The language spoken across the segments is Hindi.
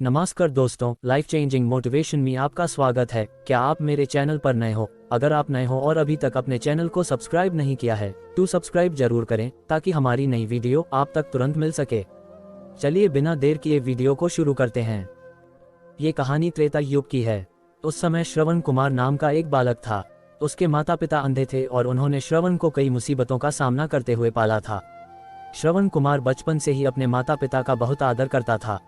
नमस्कार दोस्तों, लाइफ चेंजिंग मोटिवेशन में आपका स्वागत है। क्या आप मेरे चैनल पर नए हो? अगर आप नए हो और अभी तक अपने चैनल को सब्सक्राइब नहीं किया है तो सब्सक्राइब जरूर करें ताकि हमारी नई वीडियो आप तक तुरंत मिल सके। चलिए बिना देर किए वीडियो को शुरू करते हैं। ये कहानी त्रेता युग की है। उस समय श्रवण कुमार नाम का एक बालक था। उसके माता पिता अंधे थे और उन्होंने श्रवण को कई मुसीबतों का सामना करते हुए पाला था। श्रवण कुमार बचपन से ही अपने माता पिता का बहुत आदर करता था।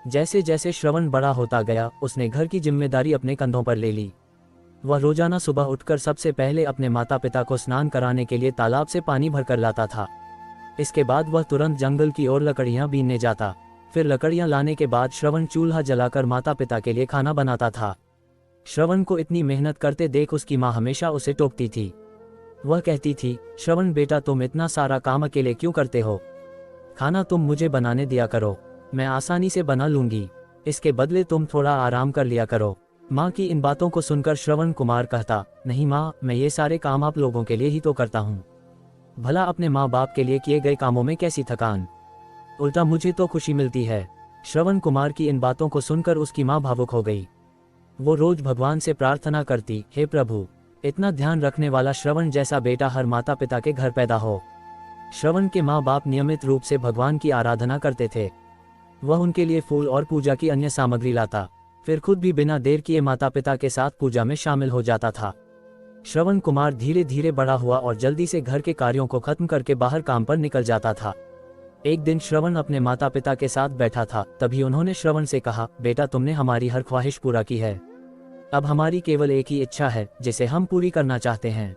जैसे जैसे श्रवण बड़ा होता गया, उसने घर की जिम्मेदारी अपने कंधों पर ले ली। वह रोजाना सुबह उठकर सबसे पहले अपने माता पिता को स्नान कराने के लिए तालाब से पानी भरकर लाता था। इसके बाद वह तुरंत जंगल की ओर लकड़ियां बीनने जाता। फिर लकड़ियां लाने के बाद श्रवण चूल्हा जलाकर माता पिता के लिए खाना बनाता था। श्रवण को इतनी मेहनत करते देख उसकी माँ हमेशा उसे टोकती थी। वह कहती थी, श्रवण बेटा, तुम इतना सारा काम अकेले क्यों करते हो? खाना तुम मुझे बनाने दिया करो, मैं आसानी से बना लूंगी। इसके बदले तुम थोड़ा आराम कर लिया करो। माँ की इन बातों को सुनकर श्रवण कुमार कहता, नहीं माँ, मैं ये सारे काम आप लोगों के लिए ही तो करता हूँ। भला अपने माँ बाप के लिए किए गए कामों में कैसी थकान, उल्टा मुझे तो खुशी मिलती है। श्रवण कुमार की इन बातों को सुनकर उसकी माँ भावुक हो गई। वो रोज भगवान से प्रार्थना करती, हे प्रभु, इतना ध्यान रखने वाला श्रवण जैसा बेटा हर माता पिता के घर पैदा हो। श्रवण के माँ बाप नियमित रूप से भगवान की आराधना करते थे। वह उनके लिए फूल और पूजा की अन्य सामग्री लाता, फिर खुद भी बिना देर किए माता पिता के साथ पूजा में शामिल हो जाता था। श्रवण कुमार धीरे धीरे बड़ा हुआ और जल्दी से घर के कार्यों को खत्म करके बाहर काम पर निकल जाता था। एक दिन श्रवण अपने माता पिता के साथ बैठा था, तभी उन्होंने श्रवण से कहा, बेटा, तुमने हमारी हर ख्वाहिश पूरा की है। अब हमारी केवल एक ही इच्छा है जिसे हम पूरी करना चाहते हैं।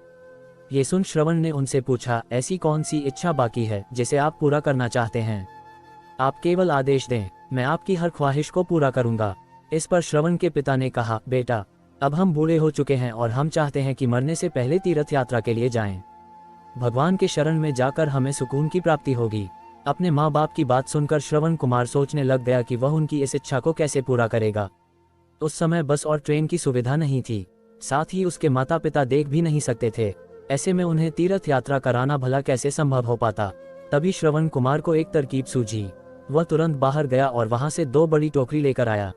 ये सुन श्रवण ने उनसे पूछा, ऐसी कौन सी इच्छा बाकी है जिसे आप पूरा करना चाहते हैं? आप केवल आदेश दें, मैं आपकी हर ख्वाहिश को पूरा करूंगा। इस पर श्रवण के पिता ने कहा, बेटा, अब हम बूढ़े हो चुके हैं और हम चाहते हैं कि मरने से पहले तीर्थ यात्रा के लिए जाएं। भगवान के शरण में जाकर हमें सुकून की प्राप्ति होगी। अपने माँ बाप की बात सुनकर श्रवण कुमार सोचने लग गया कि वह उनकी इस इच्छा को कैसे पूरा करेगा। उस समय बस और ट्रेन की सुविधा नहीं थी, साथ ही उसके माता पिता देख भी नहीं सकते थे। ऐसे में उन्हें तीर्थ यात्रा कराना भला कैसे संभव हो पाता। तभी श्रवण कुमार को एक तरकीब सूझी। वह तुरंत बाहर गया और वहां से 2 बड़ी टोकरी लेकर आया।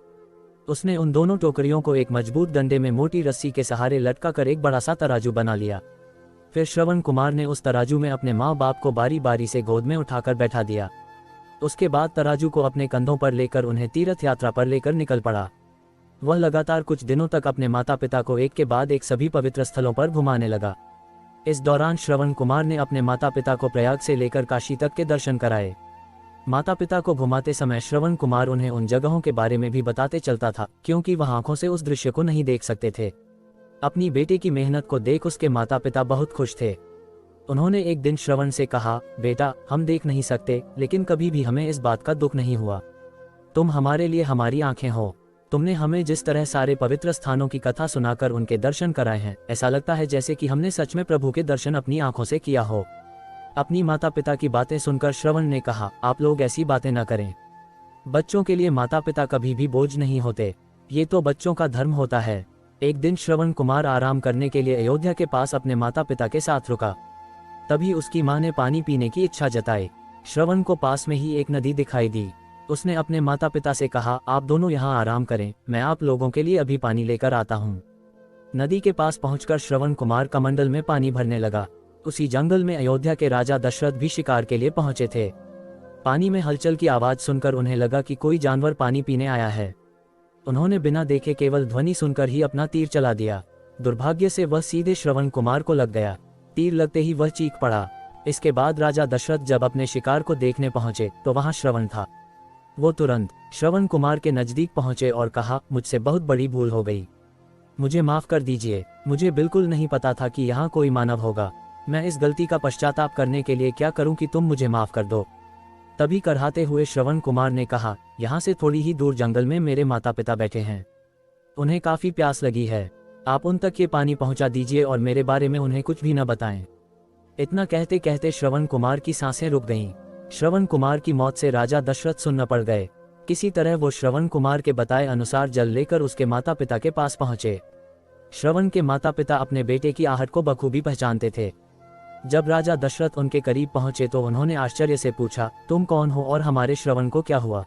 उसने उन दोनों टोकरियों को एक मजबूत डंडे में मोटी रस्सी के सहारे लटका कर एक बड़ा सा तराजू बना लिया। फिर श्रवण कुमार ने उस तराजू में अपने माँ बाप को बारी बारी से गोद में उठाकर बैठा दिया। उसके बाद तराजू को अपने कंधों पर लेकर उन्हें तीर्थ यात्रा पर लेकर निकल पड़ा। वह लगातार कुछ दिनों तक अपने माता पिता को एक के बाद एक सभी पवित्र स्थलों पर घुमाने लगा। इस दौरान श्रवण कुमार ने अपने माता पिता को प्रयाग से लेकर काशी तक के दर्शन कराए। माता पिता को घुमाते समय श्रवण कुमार उन्हें उन जगहों के बारे में भी बताते चलता था, क्योंकि वह आंखों से उस दृश्य को नहीं देख सकते थे। अपनी बेटे की मेहनत को देख उसके माता पिता बहुत खुश थे। उन्होंने एक दिन श्रवण से कहा, बेटा, हम देख नहीं सकते, लेकिन कभी भी हमें इस बात का दुख नहीं हुआ। तुम हमारे लिए हमारी आंखें हो। तुमने हमें जिस तरह सारे पवित्र स्थानों की कथा सुनाकर उनके दर्शन कराए हैं, ऐसा लगता है जैसे कि हमने सच में प्रभु के दर्शन अपनी आंखों से किया हो। अपनी माता पिता की बातें सुनकर श्रवण ने कहा, आप लोग ऐसी बातें न करें। बच्चों के लिए माता पिता कभी भी बोझ नहीं होते, ये तो बच्चों का धर्म होता है। एक दिन श्रवण कुमार आराम करने के लिए अयोध्या के पास अपने माता पिता के साथ रुका। तभी उसकी माँ ने पानी पीने की इच्छा जताई। श्रवण को पास में ही एक नदी दिखाई दी। उसने अपने माता पिता से कहा, आप दोनों यहाँ आराम करें, मैं आप लोगों के लिए अभी पानी लेकर आता हूँ। नदी के पास पहुंचकर श्रवण कुमार कमंडल में पानी भरने लगा। उसी जंगल में अयोध्या के राजा दशरथ भी शिकार के लिए पहुंचे थे। पानी में हलचल की आवाज सुनकर उन्हें लगा कि कोई जानवर पानी पीने आया है। उन्होंने बिना देखे केवल ध्वनि सुनकर ही अपना तीर चला दिया। दुर्भाग्य से वह सीधे श्रवण कुमार को लग गया। तीर लगते ही वह चीख पड़ा। इसके बाद राजा दशरथ जब अपने शिकार को देखने पहुंचे तो वहां श्रवण था। वो तुरंत श्रवण कुमार के नजदीक पहुंचे और कहा, मुझसे बहुत बड़ी भूल हो गई, मुझे माफ कर दीजिए। मुझे बिल्कुल नहीं पता था कि यहाँ कोई मानव होगा। मैं इस गलती का पश्चाताप करने के लिए क्या करूं कि तुम मुझे माफ कर दो। तभी करहाते हुए श्रवण कुमार ने कहा, यहाँ से थोड़ी ही दूर जंगल में मेरे माता पिता बैठे हैं, उन्हें काफी प्यास लगी है। आप उन तक ये पानी पहुंचा दीजिए और मेरे बारे में उन्हें कुछ भी न बताएं। इतना कहते कहते श्रवण कुमार की सांसें रुक गईं। श्रवण कुमार की मौत से राजा दशरथ सुन्न पड़ गए। किसी तरह वो श्रवण कुमार के बताए अनुसार जल लेकर उसके माता पिता के पास पहुंचे। श्रवण के माता पिता अपने बेटे की आहट को बखूबी पहचानते थे। जब राजा दशरथ उनके करीब पहुंचे तो उन्होंने आश्चर्य से पूछा, तुम कौन हो और हमारे श्रवण को क्या हुआ?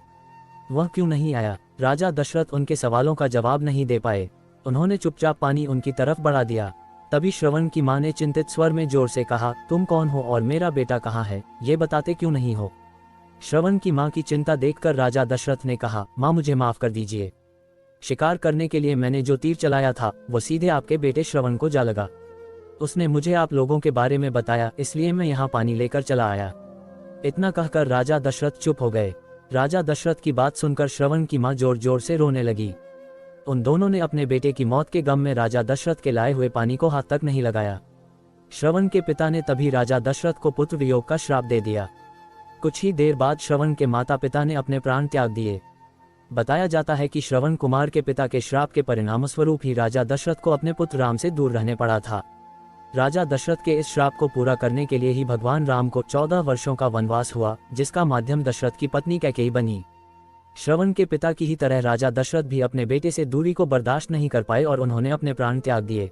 वह क्यों नहीं आया? राजा दशरथ उनके सवालों का जवाब नहीं दे पाए। उन्होंने चुपचाप पानी उनकी तरफ बढ़ा दिया। तभी श्रवण की मां ने चिंतित स्वर में जोर से कहा, तुम कौन हो और मेरा बेटा कहाँ है, ये बताते क्यों नहीं हो? श्रवण की मां की चिंता देखकर राजा दशरथ ने कहा, मां मुझे माफ कर दीजिए। शिकार करने के लिए मैंने जो तीर चलाया था वो सीधे आपके बेटे श्रवण को जा लगा। उसने मुझे आप लोगों के बारे में बताया, इसलिए मैं यहाँ पानी लेकर चला आया। इतना कहकर राजा दशरथ चुप हो गए। राजा दशरथ की बात सुनकर श्रवण की मां जोर जोर से रोने लगी। उन दोनों ने अपने बेटे की मौत के गम में राजा दशरथ के लाए हुए पानी को हाथ तक नहीं लगाया। श्रवण के पिता ने तभी राजा दशरथ को पुत्र वियोग का श्राप दे दिया। कुछ ही देर बाद श्रवण के माता पिता ने अपने प्राण त्याग दिए। बताया जाता है कि श्रवण कुमार के पिता के श्राप के परिणामस्वरूप ही राजा दशरथ को अपने पुत्र राम से दूर रहने पड़ा था। राजा दशरथ के इस श्राप को पूरा करने के लिए ही भगवान राम को 14 वर्षों का वनवास हुआ, जिसका माध्यम दशरथ की पत्नी कैकेयी बनी। श्रवण के पिता की ही तरह राजा दशरथ भी अपने बेटे से दूरी को बर्दाश्त नहीं कर पाए और उन्होंने अपने प्राण त्याग दिए।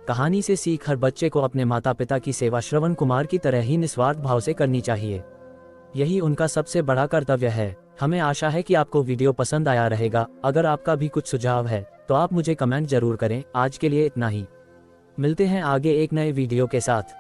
कहानी से सीख, हर बच्चे को अपने माता पिता की सेवा श्रवण कुमार की तरह ही निस्वार्थ भाव से करनी चाहिए। यही उनका सबसे बड़ा कर्तव्य है। हमें आशा है कि आपको वीडियो पसंद आया रहेगा। अगर आपका भी कुछ सुझाव है तो आप मुझे कमेंट जरूर करें। आज के लिए इतना ही। मिलते हैं आगे एक नए वीडियो के साथ।